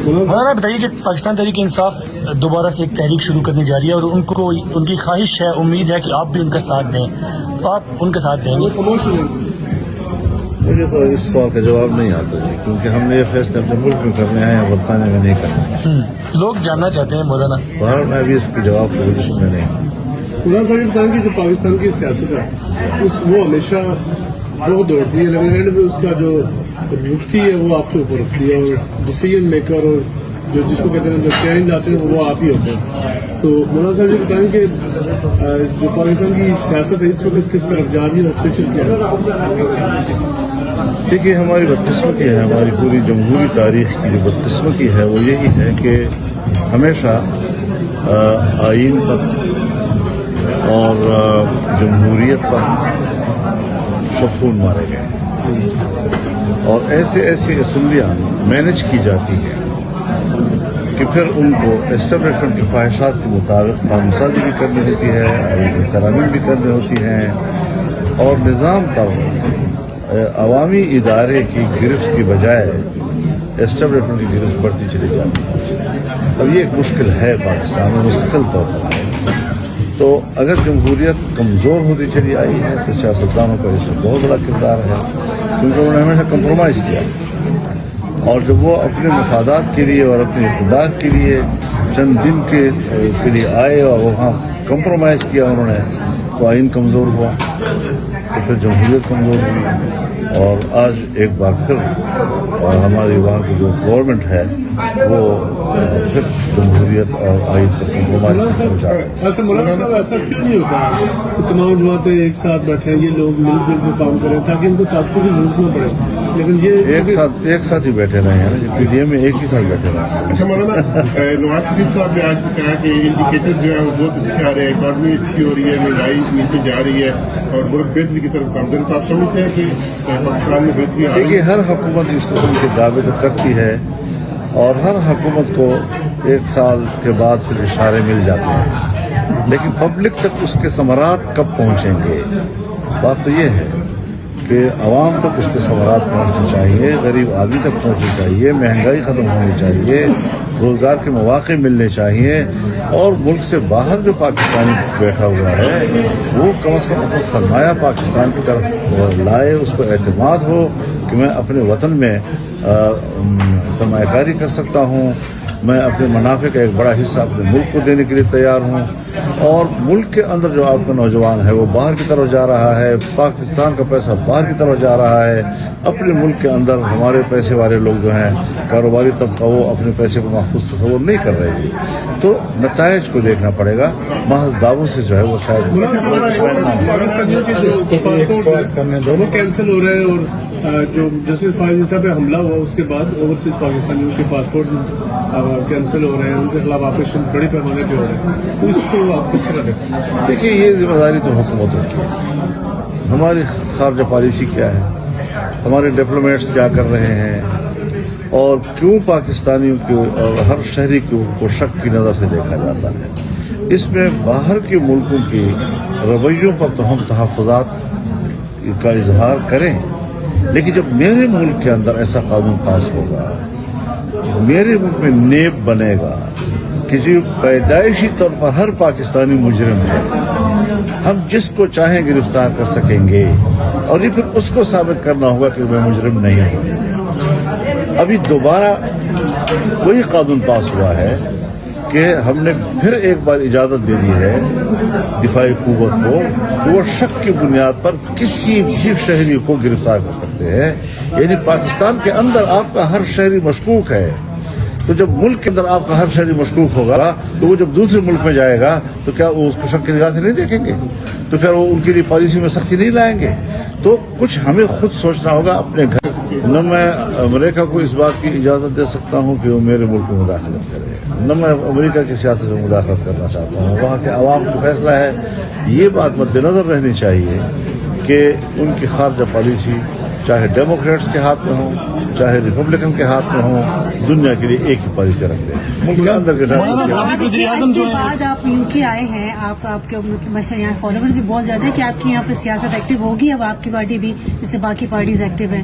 مولانا بتائیے کہ پاکستان تحریک انصاف دوبارہ سے ایک تحریک شروع کرنے جا رہی ہے اور ان کی خواہش ہے، امید ہے کہ آپ بھی ان کا ساتھ دیں، تو آپ ان کا ساتھ دیں گے؟ مجھے تو اس سوال کا جواب نہیں آتا جی، کیونکہ ہم نے یہ فیصلے اپنے ملک میں کرنے ہیں، برطانیہ میں نہیں کرنا۔ لوگ جاننا چاہتے ہیں مولانا۔ باہر میں ابھی اس کے جواب کی پوزیشن میں نہیں ہوں۔ مولانا صاحب یہ بتائیں کہ جو پاکستان کی سیاست ہے وہ ہمیشہ بہت دوڑتی ہے، لیکن اینڈ میں اس کا جو رکتی ہے وہ آپ کے اوپر رکھتی ہے، اور ڈیسیجن میکر اور جو جس کو کہتے ہیں جو چیلنج آتے ہیں وہ آپ ہی ہوتے ہیں۔ تو مولانا صاحب یہ بتائیں کہ جو پاکستان کی سیاست ہے اس وقت کس طرف جا رہی ہے اور فیوچر کیا ہے؟ دیکھیے ہماری بدقسمتی ہے، ہماری پوری جمہوری تاریخ کی جو بدقسمتی ہے وہ یہی ہے کہ ہمیشہ آئین پر اور جمہوریت پر خون مارے گئے، اور ایسے اسمبلیاں مینج کی جاتی ہیں کہ پھر ان کو اسٹیبلشمنٹ کی خواہشات کے مطابق قانون سازی بھی کرنی ہوتی ہے، آئین کی ترامیم بھی کرنی ہوتی ہیں، اور نظام پر عوامی ادارے کی گرفت کی بجائے اسٹیبلشمنٹ کی گرفت بڑھتی چلی جاتی ہے۔ اب یہ ایک مشکل ہے پاکستان میں مستقل طور پر۔ تو اگر جمہوریت کمزور ہوتی چلی آئی ہے تو سیاستدانوں کا اس میں بہت بڑا کردار ہے، کیونکہ انہوں نے ہمیشہ کمپرومائز کیا، اور جب وہ اپنے مفادات کے لیے اور اپنے اقتدار کے لیے چند دن کے لیے آئے اور وہاں کمپرومائز کیا انہوں نے، تو آئین کمزور ہوا، تو پھر جمہوریت کمزور ہوئی، اور آج ایک بار پھر ہماری وہاں کی جو گورنمنٹ ہے وہ پھر جمہوریت اور آئین پر کمپرومائز کرنا چاہتے ہیں۔ ایسا مولانا صاحب ایسا کیوں نہیں ہوتا کہ تمام جماعتیں ایک ساتھ بیٹھے، یہ لوگ مل جل کے کام کریں تاکہ ان کو طاقتوں کی ضرورت نہ پڑے، لیکن یہ ایک ساتھ ہی بیٹھے رہے ہیں نا، پی ڈی ایم میں ایک ہی ساتھ بیٹھے رہے ہیں۔ اچھا مولانا، نواز شریف صاحب نے آج کہا کہ انڈیکیٹر جو ہے وہ بہت اچھے آ رہے ہیں، اکانومی اچھی ہو رہی ہے، مہنگائی نیچے جا رہی ہے اور ملک بہتری کی طرف گامزن، تو آپ سمجھتے ہیں کہ پاکستان میں بہتری آ رہی ہے؟ دیکھیے ہر حکومت اس قسم کے دعوے تو کرتی ہے، اور ہر حکومت کو ایک سال کے بعد پھر اشارے مل جاتے ہیں، لیکن پبلک تک اس کے ثمرات کب پہنچیں گے؟ بات تو یہ ہے کہ عوام تک اس کے ثمرات پہنچنے چاہیے، غریب آدمی تک پہنچنی چاہیے، مہنگائی ختم ہونی چاہیے، روزگار کے مواقع ملنے چاہیے، اور ملک سے باہر جو پاکستانی بیٹھا ہوا ہے وہ کم از کم اپنا سرمایہ پاکستان کی طرف لائے، اس کو اعتماد ہو کہ میں اپنے وطن میں سرمایہ کاری کر سکتا ہوں، میں اپنے منافع کا ایک بڑا حصہ اپنے ملک کو دینے کے لیے تیار ہوں، اور ملک کے اندر جو آپ کا نوجوان ہے وہ باہر کی طرف جا رہا ہے، پاکستان کا پیسہ باہر کی طرف جا رہا ہے، اپنے ملک کے اندر ہمارے پیسے والے لوگ جو ہیں کاروباری طبقہ وہ اپنے پیسے کو محفوظ تصور نہیں کر رہے ہیں، تو نتائج کو دیکھنا پڑے گا، محض دعووں سے جو ہے وہ شاید پاکستانیوں کے جو پاسپورٹ وہ کینسل ہو رہے ہیں، اور جو جسٹس فائز صاحب پہ حملہ ہوا اس کے بعد اوورسیز پاکستانیوں کے پاسپورٹ کینسل ہو رہے ہیں، ان کے خلاف آپریشن بڑے پیمانے پہ ہو رہے ہیں، تو اس کو آپ کس طرح دیکھتے ہیں؟ دیکھیے یہ ذمہ داری تو حکومتوں کی ہے، ہماری خارجہ پالیسی کیا ہے، ہمارے ڈپلومیٹس کیا کر رہے ہیں، اور کیوں پاکستانیوں کو اور ہر شہری کو شک کی نظر سے دیکھا جاتا ہے۔ اس میں باہر کے ملکوں کی رویوں پر تو ہم تحفظات کا اظہار کریں، لیکن جب میرے ملک کے اندر ایسا قانون پاس ہوگا، میرے ملک میں نیب بنے گا کہ جو پیدائشی طور پر ہر پاکستانی مجرم ہے، ہم جس کو چاہیں گرفتار کر سکیں گے، اور یہ پھر اس کو ثابت کرنا ہوگا کہ میں مجرم نہیں ہوں۔ ابھی دوبارہ وہی قانون پاس ہوا ہے کہ ہم نے پھر ایک بار اجازت دے دی ہے دفاعی قوت کو کہ وہ شک کی بنیاد پر کسی بھی شہری کو گرفتار کر سکتے ہیں، یعنی پاکستان کے اندر آپ کا ہر شہری مشکوک ہے، تو جب ملک کے اندر آپ کا ہر شہری مشکوک ہوگا تو وہ جب دوسرے ملک میں جائے گا تو کیا وہ اس کو شک کی نگاہ سے نہیں دیکھیں گے؟ تو پھر وہ ان کے لیے پالیسی میں سختی نہیں لائیں گے؟ تو کچھ ہمیں خود سوچنا ہوگا اپنے گھر۔ نہ میں امریکہ کو اس بات کی اجازت دے سکتا ہوں کہ وہ میرے ملک میں مداخلت کرے، نہ میں امریکہ کی سیاست میں مداخلت کرنا چاہتا ہوں، وہاں کے عوام کا فیصلہ ہے۔ یہ بات مد نظر رہنی چاہیے کہ ان کی خارجہ پالیسی چاہے ڈیموکریٹس کے ہاتھ میں ہو چاہے ریپبلکن کے ہاتھ میں ہو، دنیا کے لیے ایک ہی پالیسی رکھ دیں۔ ملک کے اندر کے بعد آپ یو کے آئے ہیں، آپ کے ماشاء یہاں فالوورز بھی بہت زیادہ ہے کہ آپ کی یہاں پہ سیاست ایکٹیو ہوگی، اب آپ کی پارٹی بھی جیسے باقی پارٹیز ایکٹیو ہیں؟